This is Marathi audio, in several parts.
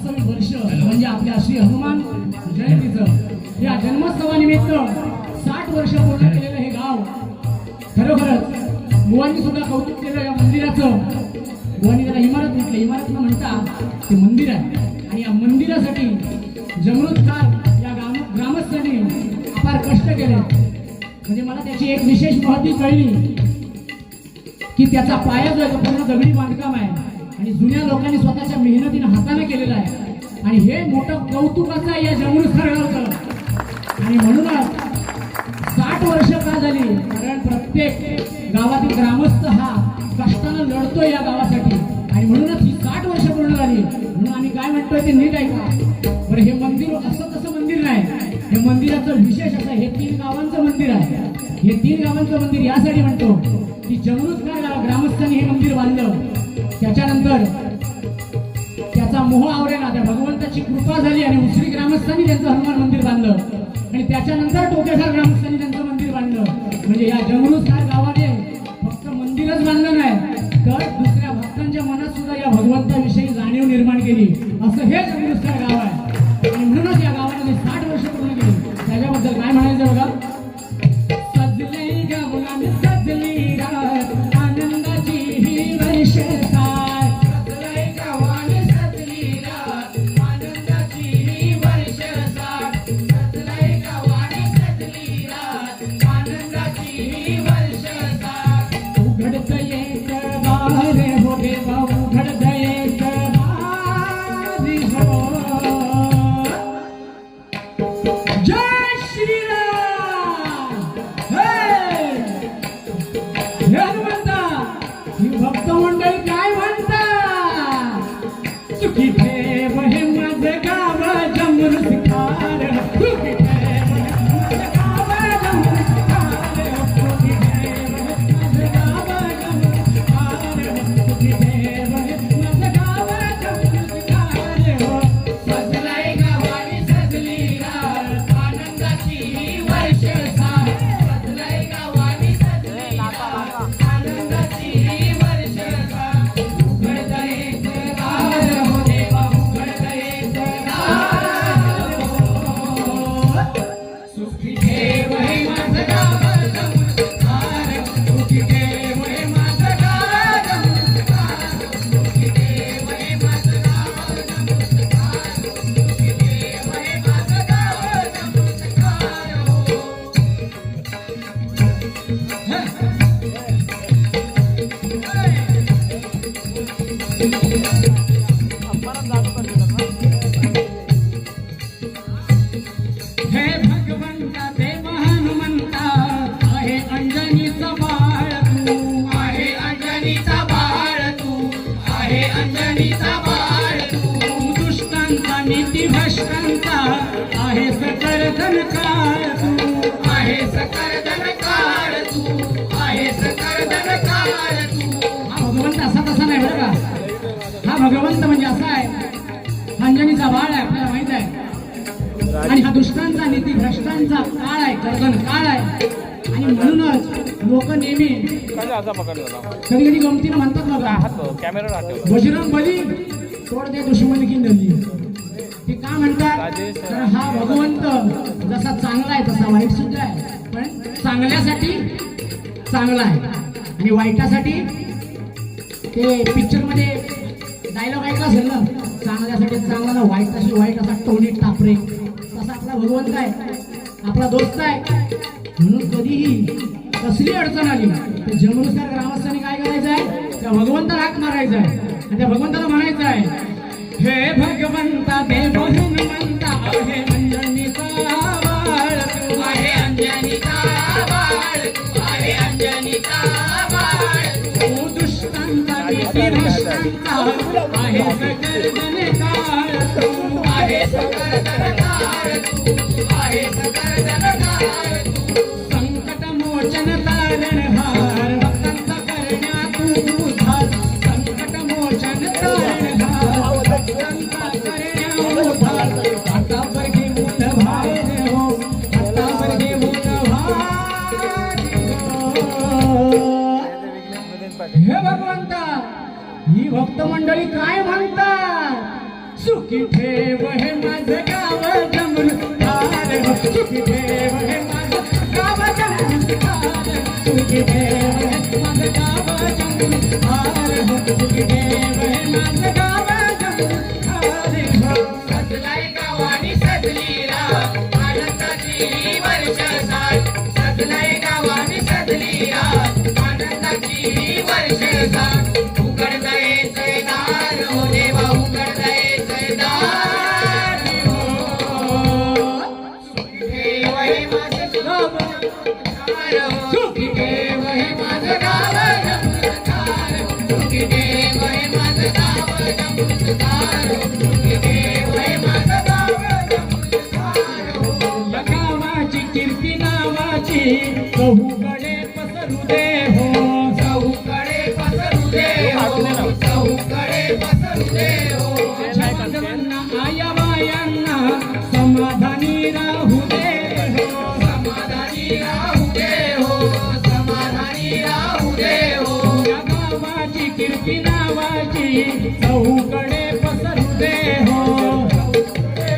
वास्तविक वर्ष म्हणजे आपल्या श्री हनुमान जयंतीचं या जन्मोत्सवानिमित्त 60 वर्ष पूर्ण केलेलं हे गाव खरोखरच बुवांनी सुद्धा कौतुक केलं या मंदिराचं. बुवांनी त्याला इमारत म्हटलं, इमारत न म्हणता ते मंदिर आहे आणि या मंदिरासाठी जमरूतकार या ग्रामस्थांनी अपार कष्ट केले. म्हणजे मला त्याची एक विशेष महती कळली की त्याचा पाया जो आहे तो पूर्ण दगडी बांधकाम आहे आणि जुन्या लोकांनी स्वतःच्या मेहनतीने हाताने केलेलं आहे आणि हे मोठं कौतुकाचं आहे या जमरूतकार गावचं. आणि म्हणूनच 60 वर्ष का झाली, कारण प्रत्येक गावातील ग्रामस्थ हा कष्टानं लढतोय या गावासाठी आणि म्हणूनच ही 60 वर्ष पूर्ण झाली. म्हणून आम्ही काय म्हणतोय ते नीट ऐका बरं. हे मंदिर असं तसं मंदिर नाही, हे मंदिराचं विशेष असं हे 3 गावांचं मंदिर आहे. हे 3 गावांचं मंदिर यासाठी म्हणतो की जमरूतकार ग्रामस्थांनी हे मंदिर बांधलं, त्याच्यानंतर त्याचा मोह आवरेला, त्या भगवंताची कृपा झाली आणि उसरी ग्रामस्थांनी त्यांचं हनुमान मंदिर बांधलं आणि त्याच्यानंतर टोकेश्वर ग्रामस्थांनी त्यांचं मंदिर बांधलं. म्हणजे या जमरूतकार गावाने फक्त मंदिरच बांधलं नाही तर दुसऱ्या भक्तांच्या मनात सुद्धा या भगवंताविषयी जाणीव निर्माण केली. असं हे जमरूतकार गाव आहे आणि म्हणूनच या गावाने 60 वर्ष पूर्ण केली. त्याच्याबद्दल काय म्हणायचं बघा. सजले गावाने सजली रात आनंदाची ही वर्षसार. सजले गावाने सजली रात आनंदाची ही वर्षसार. सजले गावाने सजली रात आनंदाची ही वर्षसार. उघडत एक दार हो देवा, उघडत एक दार हो. जय श्रीराम. हे हनुमंता, ही भक्त मंडळी काय म्हणतात. चुकी ठेव हे माझं गाव जमरूतकार. चुकी ठेव हे माझं गाव जमरूतकार. चुकी ठेव हे माझं गाव जमरूतकार. चुकी ठेव हे माझं गाव जमरूतकार. सजलंय गावाने सजली रात आनंदाची ही वर्षसार. सजलंय गावाने सजली रात आनंदाची ही वर्षसार. उघडत एक दार हो देवा, उघडत एक दार हो. सुखी ठेव हे माझं गाव जमरूतकार. सुखी ठेव हे माझं गाव जमरूतकार. सुखी ठेव हे माझं गाव जमरूतकार. सुखी ठेव हे माझं गाव जमरूतकार हो. हे भगवंता देव हनुमंता, आहे अंजनीचा बाळ तू. आहे अंजनीचा बाळ तू. आहे अंजनीचा बाळ तू. दुष्टांचा नीती भ्रष्टांचा आहे सकर्दन काळ तू. आहे सकर्दन काळ तू. आहे सकर्दन काळ तू. हा भगवंत असा तसा नाही बरं का. हा भगवंत म्हणजे असा आहे, अंजनीचा बाळ आहे आपल्याला माहित आहे आणि हा दुष्टांचा नीती भ्रष्टांचा काळ आहे, कर्दन काळ आहे. आणि म्हणूनच लोक नेहमी कधी कधी गमतीनं म्हणतात बघा, बजरंग बली तोड दे दुश्मन की नली. ते का म्हणतात, तर हा भगवंत जसा चांगला आहे तसा वाईट सुद्धा आहे, पण चांगल्यासाठी चांगला आहे आणि वाईटासाठी ते पिक्चर मध्ये डायलॉग ऐकला असेल ना, चांगल्यासाठी चांगला ना वाईटाशी वाईट असा टोनी टापरे. तसा आपला भगवंत आहे, आपला दोस्त आहे. म्हणून कधीही कसली अडचण आली तर जमरूतकार ग्रामस्थांनी काय करायचं आहे, त्या भगवंताला हाक मारायचा आहे आणि त्या भगवंताला म्हणायचं आहे, हे भगवंता देव हनुमंता, आहे अंजनीचा बाळ तू. आहे अंजनीचा बाळ तू. आहे अंजनीचा बाळ तू. दुष्टांचा नीती भ्रष्टांचा आहे सकर्दन काळ तू. आहे सकर्दन काळ तू. आहे सकर्दन काळ तू. संकट मोचन तारणहार भक्तांचा करण्या तू उद्धार. संकट मोचन तारणहार भक्तांचा करण्या उद्धार. आता वर्गे मूल भार हो. आता वर्गे मूल भार हो. हे भगवंता, ही भक्त मंडळी काय म्हणतात, सुखी ठेव हे माझं गाव जमून थार हो सुखी ठेव हे माझं गाव जमून थार सुखी ठेव हे माझं गाव जमून थार हो सुखी ठेव हे माझं गाव जमून थार हो सजलाय गावानी सजली रात आनंदाची ही वर्ष साठ सजलाय गावानी सजली रात आनंदाची ही वर्ष साठ उघड जायचंय दार हो देवा उघड जायचंय दार ठेव हे माझं गाव थार हो सुखी ठेव हे माझं गाव जमून थार सुखी ठेव हे माझं गाव जमून थार सुखी ठेव हे माझं गाव जमून थार या गावाची कीर्ती नावाची चहूकडे पसरू दे हो चहूकडे पसरू दे हो चहूकडे पसरू दे हो बांधवांना आया बायांना समाधानी राहू दे हो समाधानी राहू दे हो समाधानी राहू दे हो या गावाची कीर्ती नावाची चहूकडे पसरू दे हो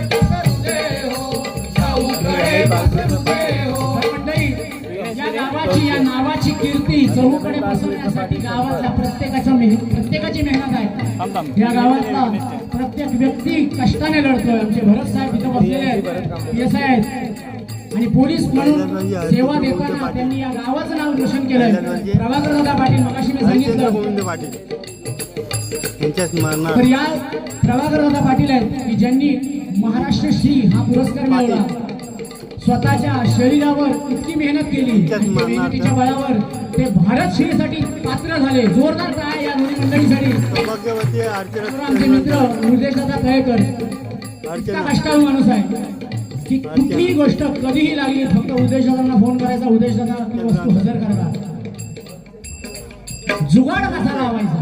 पसरू दे हो चहूकडे पसरू दे हो मंडळी या गावाची या नावाची कीर्ती चहूकडे पसरण्यासाठी गावातल्या प्रत्येकाची मेहनत आहे या गावातला प्रत्येक व्यक्ती कष्टाने लढतोय आमचे भरत साहेब इथं बसलेले आहेत PSI आहेत आणि पोलीस म्हणून सेवा देताना त्यांनी या गावाचं नाव रोशन केलंय प्रभाकरदादा पाटील मगाशी मी सांगितलं गोविंद पाटील यांच्या स्मरणार्थ तर या प्रभाकरदादा पाटील आहेत की ज्यांनी महाराष्ट्र श्री हा पुरस्कार मिळवला स्वतःच्या शरीरावर इतकी मेहनत केली आणि त्या मेहनतीच्या बळावर ते भारत श्रीसाठी पात्र झाले जोरदार टाळ्या या दोन्ही मंडळीसाठी सौभाग्यवती तर अर्चना आमचे मित्र निर्देशदादा कळेकर इतका कष्टाळू माणूस आहे की कुठलीही गोष्ट कधीही लागली फक्त उद्देशदादांना फोन करायचा उद्देशदादा ती वस्तू हजर करा जुगाड कसा लावायचा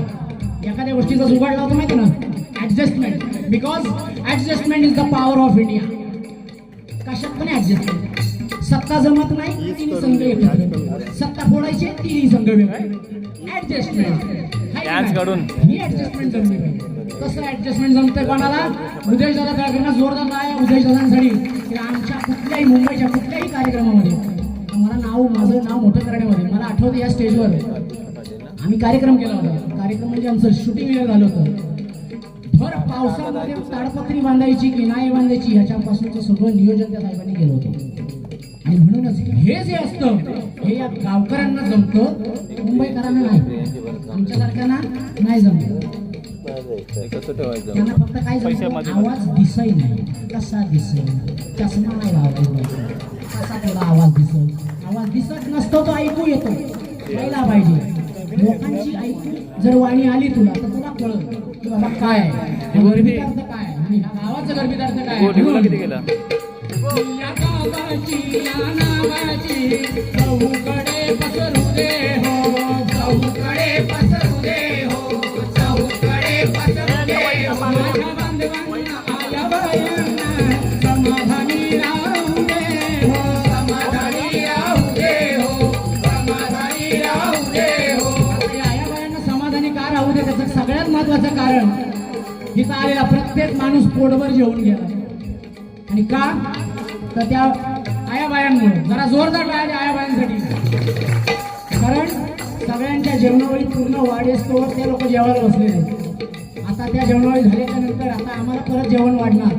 एखाद्या गोष्टीचा जुगाड लावतो माहिती ना adjustment because adjustment is the power of India कशात पण ऍडजस्टमेंट सत्ता जमत नाही तिन्ही संघ एकत्र सत्ता फोडायची तिन्ही संघ वेगळे ऍडजस्टमेंट ही ऍडजस्टमेंट जमली पाहिजे कसं ऍडजस्टमेंट जमतंय कोणाला उद्देशदादा कळकरांना जोरदार आहे उद्देशदादांसाठी की आमच्या कुठल्याही मुंबईच्या कुठल्याही कार्यक्रमामध्ये मला माझं नाव मोठं करण्यामध्ये मला आठवतं या स्टेजवर आम्ही कार्यक्रम केला होता कार्यक्रम म्हणजे आमचं शूटिंग झालं होतं भर पावसामध्ये ताडपत्री बांधायची की नाही बांधायची ह्याच्यापासूनचं सगळं नियोजन त्या साहेबांनी केलं होतं आणि म्हणूनच हे जे असतं हे या गावकऱ्यांना जमतं मुंबईकरांना नाही आमच्यासारख्यांना नाही जमत त्यांना फक्त काय जमतं आवाज दिसाय नाही कसा दिसेल चष्मा नाही लावायचा कसा थोडा आवाज दिसेल आवाज दिसत नसतो तो ऐकू येतो यायला पाहिजे लोकांची ऐकू जर वाणी आली तुला तर तुला कळत की बाबा काय आहे गर्भितार्थ काय आहे आणि ह्या गावाचं गर्भितार्थ काय आहे या गावाची या नावाची चहूकडे पसरू दे हो चहूकडे पसरू दे हो चहूकडे पसरू दे हो माझ्या बांधवांना आया बायांना समाधानी राहू दे हो समाधानी राहू दे हो समाधानी राहू दे हो या आया बायांना समाधानी का राहू दे त्याचं सगळ्यात महत्वाचं कारण इथं आलेला प्रत्येक माणूस पोटभर जेवून गेला आणि का तर त्या आया बायांमुळे जरा जोरदार टाळ्या आया बायांसाठी कारण सगळ्यांच्या जेवणावळी पूर्ण वाढेस्तोवर ते लोक जेवायला बसलेले आता त्या जेवणावळी झाल्याच्या नंतर आता आम्हाला परत जेवण वाढणार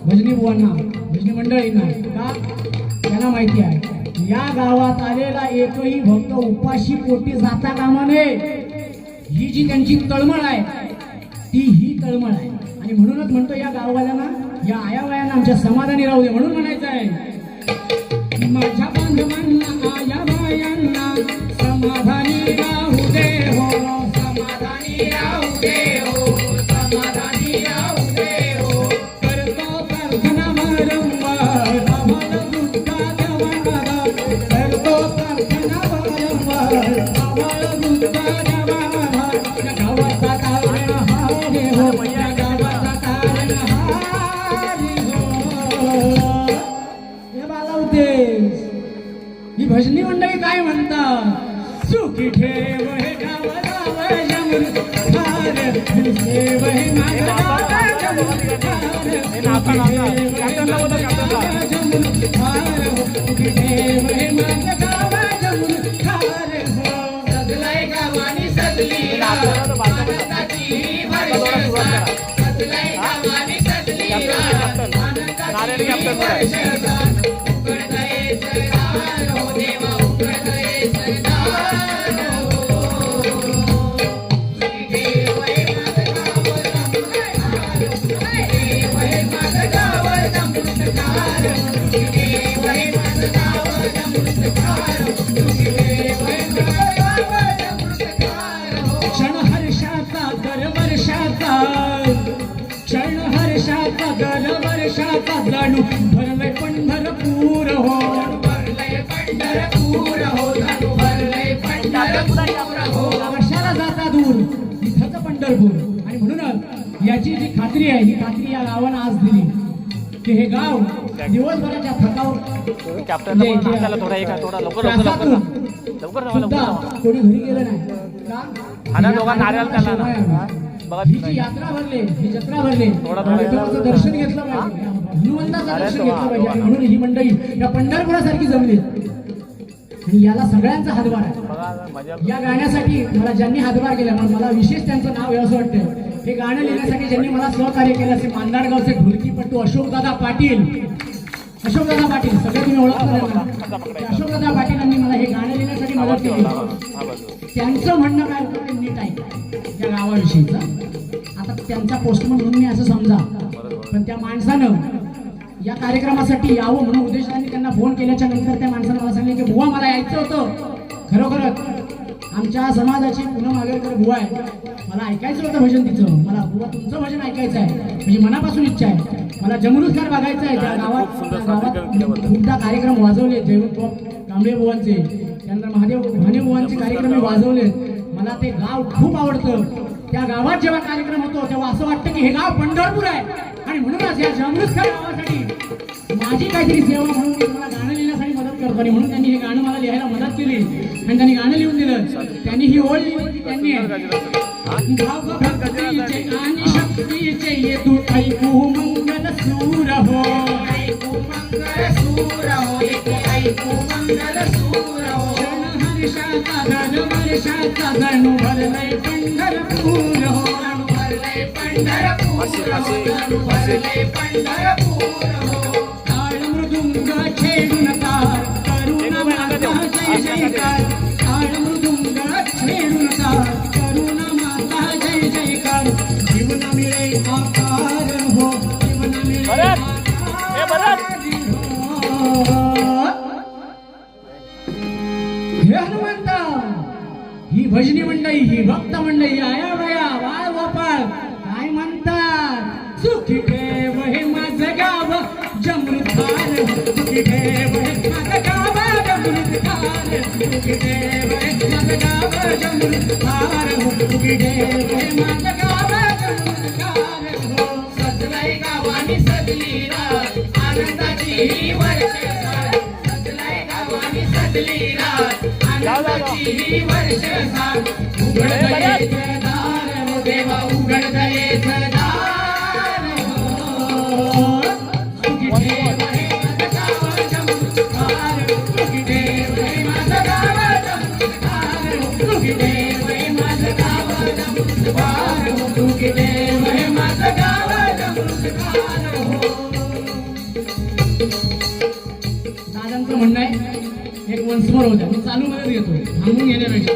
भजनी बुवांना भजनी मंडळींना का त्यांना माहिती आहे या गावात आलेला एकही भक्त उपाशी पोटी जाता कामा नये ही जी त्यांची तळमळ आहे ती ही तळमळ आहे आणि म्हणूनच म्हणतो या गाववाल्यांना या आयाबायांना आमच्या समाधानी राहू दे म्हणून म्हणायचं आहे माझ्या बांधवांना आयाबायांना समाधानी राहू दे हो समाधानी राहू दे हो समाधानी राहू दे हो करतो प्रार्थना वारंवार आम्हाला दुःखा देवा करतो प्रार्थना वारंवार आम्हाला दुःखा देवा या गावाचा तारण हारे हो या गावाचा तारण हारे हो हे बालावतेस ही भजनी मंडळी काय म्हणतात सुखी ठेव हे गाव जमून थार देव हे माझं गाव जमुन खार जमुन खार हो देव हे माझं गाव जमुन खार हो सजलंय गावानी सजली रात आनंदाची ही वर्षसार सजलंय गावानी सजली रात आनंदाची ही वर्षसार उघडतंय सरदार हो देवा उघडतंय सरदार देव हे माझं गाव जमुनखार देव हे माझं गाव जमुनखार देव हे माझं गाव जमुनखार क्षण हर्षाचा दर वर्षाचा क्षण हर्षाचा दर वर्षाचा जाणू भरलंय पंढरपूर हो भरलंय पंढरपूर हो जाणू भरलंय पंढरपूर हो वर्षाला जाता दूर इथंच पंढरपूर आणि म्हणूनच याची जी खात्री आहे ही खात्री या गावानं आज दिली की हे गाव दिवसभराच्या सुद्धा कोणी घरी गेलं नाही का ही जी यात्रा भरले ही जत्रा भरले विठोबाचं दर्शन घेतलं पाहिजे हनुमंताचं दर्शन घेतलं पाहिजे आणि म्हणून ही मंडळी या पंढरपुरासारखी जमली आणि याला सगळ्यांचा हातभार आहे या गाण्यासाठी मला ज्यांनी हातभार केला मला विशेष त्यांचं नाव असं वाटतं हे गाणं लिहिण्यासाठी ज्यांनी मला सहकार्य केलं असे मांदाडगावचे ढोलकीपटू अशोकदादा पाटील सगळे तुम्ही ओळखता अशोकदादा पाटीलांनी मला हे गाणं लिहिण्यासाठी मदत केली त्यांचं म्हणणं काय होतं ते नीट आहे या गावाविषयीचं आता त्यांचा पोस्टमन म्हणून मी असं समजा पण त्या माणसानं या कार्यक्रमासाठी यावं म्हणून उद्देशाने त्यांना फोन केल्याच्या नंतर त्या माणसानं मला सांगितलं की बुवा मला यायचं होतं खरोखरच आमच्या समाजाची पूनम आगरकर बुवा आहे मला ऐकायचं होतं भजन तिचं मला बुवा तुमचं भजन ऐकायचं आहे म्हणजे मनापासून इच्छा आहे मला जमनुतकार बघायचं आहे त्या गावात खूपदा कार्यक्रम वाजवले जयवंत कांबळे बुवांचे त्यानंतर महादेव बुवांचे कार्यक्रम मी वाजवले मला ते गाव खूप आवडतं त्या गावात जेव्हा कार्यक्रम होतो तेव्हा असं वाटतं की हे गाव पंढरपूर आहे आणि म्हणूनच या जमनुतकार गावासाठी माझी काहीतरी सेवा म्हणून मी मला गाणं लिहिण्यासाठी मदत करतो आणि म्हणून त्यांनी हे गाणं मला लिहायला मदत केली आणि त्यांनी गाणं लिहून दिलं त्यांनी ही ओळ लिहिली की त्यांनी भक्तीचे आणि शक्तीचे ये तू ऐकू मंगल सूर हो ऐकू मंगल सूर हो येथे ऐकू मंगल सूर हो क्षण हर्षाचा धन वर्षाचा जणू भरलंय पंढरपूर हो जणू भरलंय पंढरपूर हो जणू भरलंय पंढरपूर हो ताळ मृदुंग छेडून तार करुण माता जय जयकार ताळ मृदुंग छेडून तार करुण माता जय जयकार जीवन मिळे आकार हो जीवन मिळे आकार हो. हे हनुमंता ही भजनी मंडळी ही भक्त मंडळी आया बया वाळ गोपाळ काय म्हणतात सुखी ठेव हे माझं गाव जमृतखार सुखी ठेव हे माझं गाव जमृतखार सुखी ठेव हे माझं गाव जमृतखार सुखी ठेव हे माझं गाव जमृतखार हो सजलंय गावानी सजली रात आनंदाची ही वर्षसार सजलंय गावानी सजली रात आनंदाची ही वर्षसार उघडतंय दार हो देवा उघडतंय दार हो सुखी ठेव हे माझं गाव जमृतखार सुखी ठेव हे माझं गाव जमृतखार सुखी ठेव हे माझं गाव जमृतखार सुखी ठेव हे माझं गाव जमृतखार दादांचं म्हणणं आहे एक वंशमोर होत्या मी चालू मध्ये घेतो थांबून घेण्यापेक्षा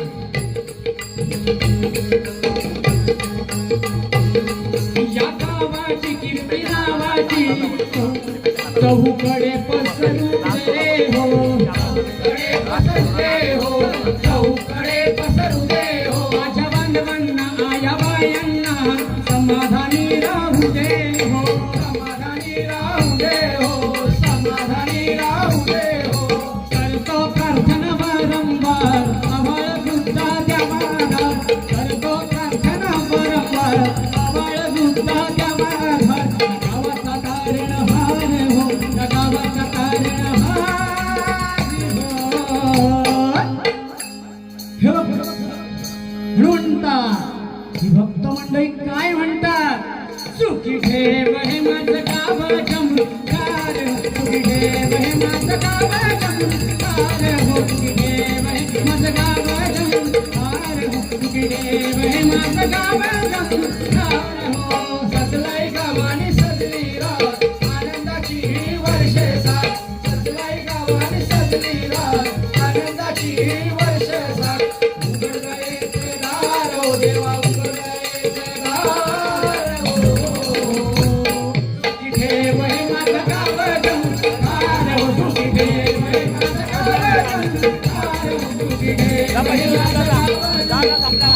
या गावाची कीर्ती नावाची चहूकडे पसरू दे हो चहूकडे पसरू दे हो चहूकडे पसरू दे हो माझ्या बांधवांना आया बायांना समाधानी राहू दे हो समाधानी राहू दे हो समाधानी राहू दे हो करतो प्रार्थना वारंवार आवाळ वृद्धा त्या माघार करतो प्रार्थना वारंवार आवाळ वृद्धा त्या माघार गावाचा तारणहार हो या गावाचा तारणहार हो हे बघ म्हणून भक्त मंडळी काय म्हणतात सुखी ठेव हे माझं गाव चमत्कार सुखी ठेव हे माझं गाव चमत्कार हो सुखी ठेव हे माझं गाव चमत्कार हो सुखी ठेव हे माझं गाव चमत्कार हो सजलाय गावाने सजली रात आनंदाची ही वर्षे साथ सजलाय गावाने सजली रात आनंदाची ही वर्षे साथ उघड गये ते दार हो देवा उघड गये ते दार हो सुखी ठेव हे माझं गाव चमत्कार हो सुखी ठेव हे माझं गाव चमत्कार हो सुखी ठेव हे माझं गाव चमत्कार